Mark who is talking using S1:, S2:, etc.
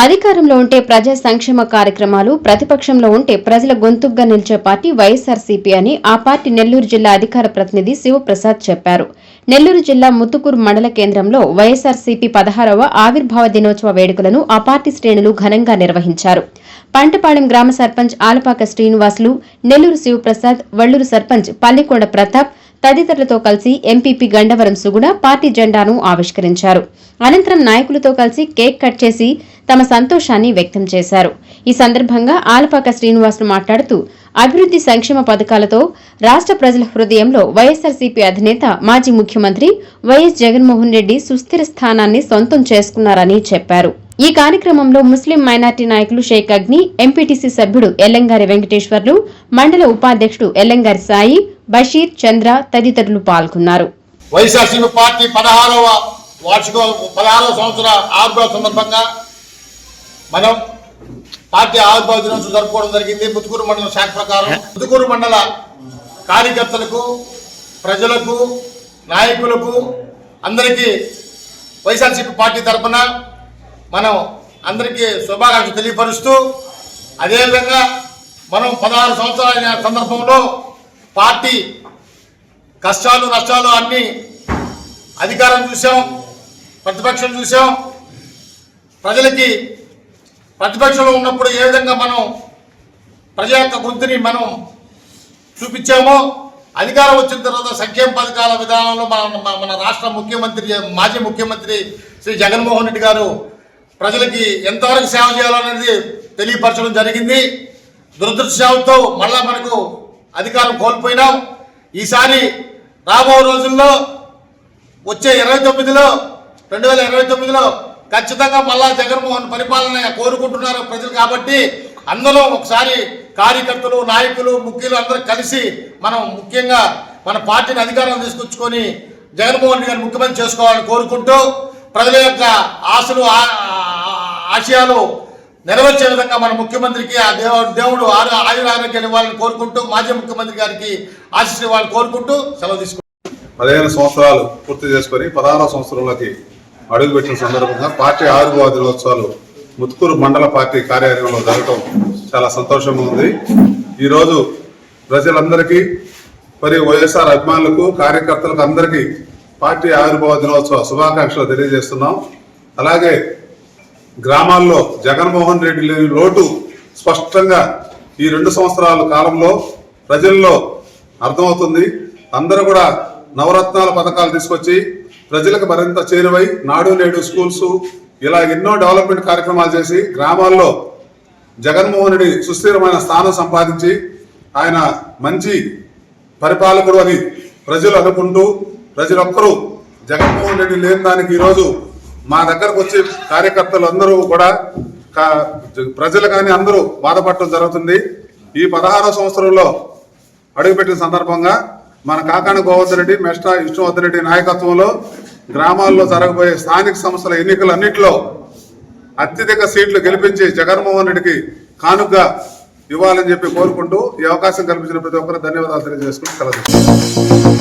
S1: అధికారంలో ఉంటే ప్రజా సంక్షేమ కార్యక్రమాలు, ప్రతిపక్షంలో ఉంటే ప్రజల గొంతుగ్గా నిలిచే పార్టీ వైఎస్ఆర్సీపీ అని ఆ పార్టీ నెల్లూరు జిల్లా అధికార ప్రతినిధి శివప్రసాద్ చెప్పారు. నెల్లూరు జిల్లా ముత్తుకూరు మండల కేంద్రంలో వైఎస్ఆర్సీపీ 16వ ఆవిర్భావ దినోత్సవ వేడుకలను ఆ పార్టీ శ్రేణులు ఘనంగా నిర్వహించారు. పంటపాళెం గ్రామ సర్పంచ్ ఆలపాక శ్రీనివాసులు, నెల్లూరు శివప్రసాద్, వళ్లూరు సర్పంచ్ పల్లికొండ ప్రతాప్ తదితరులతో కలిసి ఎంపీపీ గండవరం సుగుణ పార్టీ జెండాను ఆవిష్కరించారు. అనంతరం నాయకులతో కలిసి కేక్ కట్ చేసి తమ సంతోషాన్ని వ్యక్తం చేశారు. ఈ సందర్భంగా ఆలపాక శ్రీనివాసులు మాట్లాడుతూ అభివృద్ది సంక్షేమ పథకాలతో రాష్ట్ర ప్రజల హృదయంలో వైఎస్ఆర్సీపీ అధినేత మాజీ ముఖ్యమంత్రి వైఎస్ జగన్మోహన్ రెడ్డి సుస్థిర స్థానాన్ని సొంతం చేసుకున్నారని చెప్పారు. ఈ కార్యక్రమంలో ముస్లిం మైనార్టీ నాయకులు షేక్ అగ్ని, ఎంపీటీసీ సభ్యుడు ఎల్లంగారి వెంకటేశ్వర్లు, మండల ఉపాధ్యక్షుడు ఎల్లంగారి సాయి, బషీర్, చంద్ర తదితరులు పాల్గొన్నారు.
S2: వైఎస్ఆర్సీపీ పార్టీ 16వ సంవత్సర ఆవిర్భావ సందర్భంగా మనం పార్టీ ఆవిర్భావ దినోత్సవం జరుపుకోవడం జరిగింది. ముత్తుకూరు మండల శాఖ ప్రకారం ముత్తుకూరు మండల కార్యకర్తలకు, ప్రజలకు, నాయకులకు అందరికీ వైఎస్ఆర్సీపీ పార్టీ తరఫున మనం అందరికీ శుభాకాంక్షలు తెలియపరుస్తూ, అదేవిధంగా మనం 16 సంవత్సరాల సందర్భంలో పార్టీ కష్టాలు నష్టాలు అన్ని అధికారం చూసాం, ప్రతిపక్షం చూసాం. ప్రజలకి ప్రతిపక్షంలో ఉన్నప్పుడు ఏ విధంగా మనం ప్రజల యొక్క గొంతుని మనం చూపించామో, అధికారం వచ్చిన తర్వాత సంక్షేమ పథకాల విధానంలో మన రాష్ట్ర ముఖ్యమంత్రి, మాజీ ముఖ్యమంత్రి శ్రీ జగన్మోహన్ రెడ్డి గారు ప్రజలకి ఎంతవరకు సేవ చేయాలనేది తెలియపరచడం జరిగింది. దురదృష్టంతో మళ్ళా మనకు అధికారం కోల్పోయినాం. ఈసారి రాబో రోజుల్లో వచ్చే 2029లో ఖచ్చితంగా మళ్ళా జగన్మోహన్ పరిపాలన కోరుకుంటున్నారు ప్రజలు. కాబట్టి అందరూ ఒకసారి కార్యకర్తలు, నాయకులు, ముఖ్యులు అందరూ కలిసి మనం ముఖ్యంగా మన పార్టీని అధికారం తీసుకొచ్చుకొని జగన్మోహన్ రెడ్డి గారిని ముఖ్యమంత్రి చేసుకోవాలని కోరుకుంటూ, ప్రజల యొక్క ఆశలు ఆశయాలు నెరవేర్చే విధంగా మన ముఖ్యమంత్రికి ఆ దేవుడు ఆయురారోగ్యాలు ఇవ్వాలని కోరుకుంటూ, మాజీ ముఖ్యమంత్రి గారికి ఆశీస్సులు ఇవ్వాలని కోరుకుంటూ సెలవు తీసుకుంటాం.
S3: 15 సంవత్సరాలు పూర్తి చేసుకుని 16వ సంవత్సరంలోకి అడుగుపెట్టిన సందర్భంగా పార్టీ ఆవిర్భావ దినోత్సవాలు ముత్తుకూరు మండల పార్టీ కార్యాలయంలో జరగడం చాలా సంతోషంగా ఉంది. ఈరోజు ప్రజలందరికీ, మరియు వైఎస్ఆర్ అభిమానులకు, కార్యకర్తలకు అందరికీ పార్టీ ఆవిర్భావ దినోత్సవ శుభాకాంక్షలు తెలియజేస్తున్నాం. అలాగే గ్రామాల్లో జగన్మోహన్ రెడ్డి లేని లోటు స్పష్టంగా ఈ 2 సంవత్సరాల కాలంలో ప్రజల్లో అర్థమవుతుంది. అందరూ కూడా నవరత్నాల పథకాలు తీసుకొచ్చి ప్రజలకు మరింత చేరువై నాడు నేడు స్కూల్స్ ఇలా ఎన్నో డెవలప్మెంట్ కార్యక్రమాలు చేసి గ్రామాల్లో జగన్మోహన్ రెడ్డి సుస్థిరమైన స్థానం సంపాదించి ఆయన మంచి పరిపాలకుడు అని ప్రజలు అనుకుంటూ, ప్రజలొక్కరూ జగన్మోహన్ రెడ్డి లేని దానికి ఈరోజు మా దగ్గరకు వచ్చి కార్యకర్తలు అందరూ కూడా ప్రజలు కానీ అందరూ బాధపడటం జరుగుతుంది. ఈ 16వ సంవత్సరంలో అడుగుపెట్టిన సందర్భంగా మన కాకాని గోవర్ధన్ రెడ్డి, మెస్టా విష్ణువర్ధన్ రెడ్డి నాయకత్వంలో గ్రామాల్లో జరగబోయే స్థానిక సంస్థల ఎన్నికలన్నింటిలో అత్యధిక సీట్లు గెలిపించి జగన్మోహన్ రెడ్డికి కానుకగా ఇవ్వాలని చెప్పి కోరుకుంటూ, ఈ అవకాశం కల్పించిన ప్రతి ఒక్కరు ధన్యవాదాలు తెలియజేసుకుని సెలవు.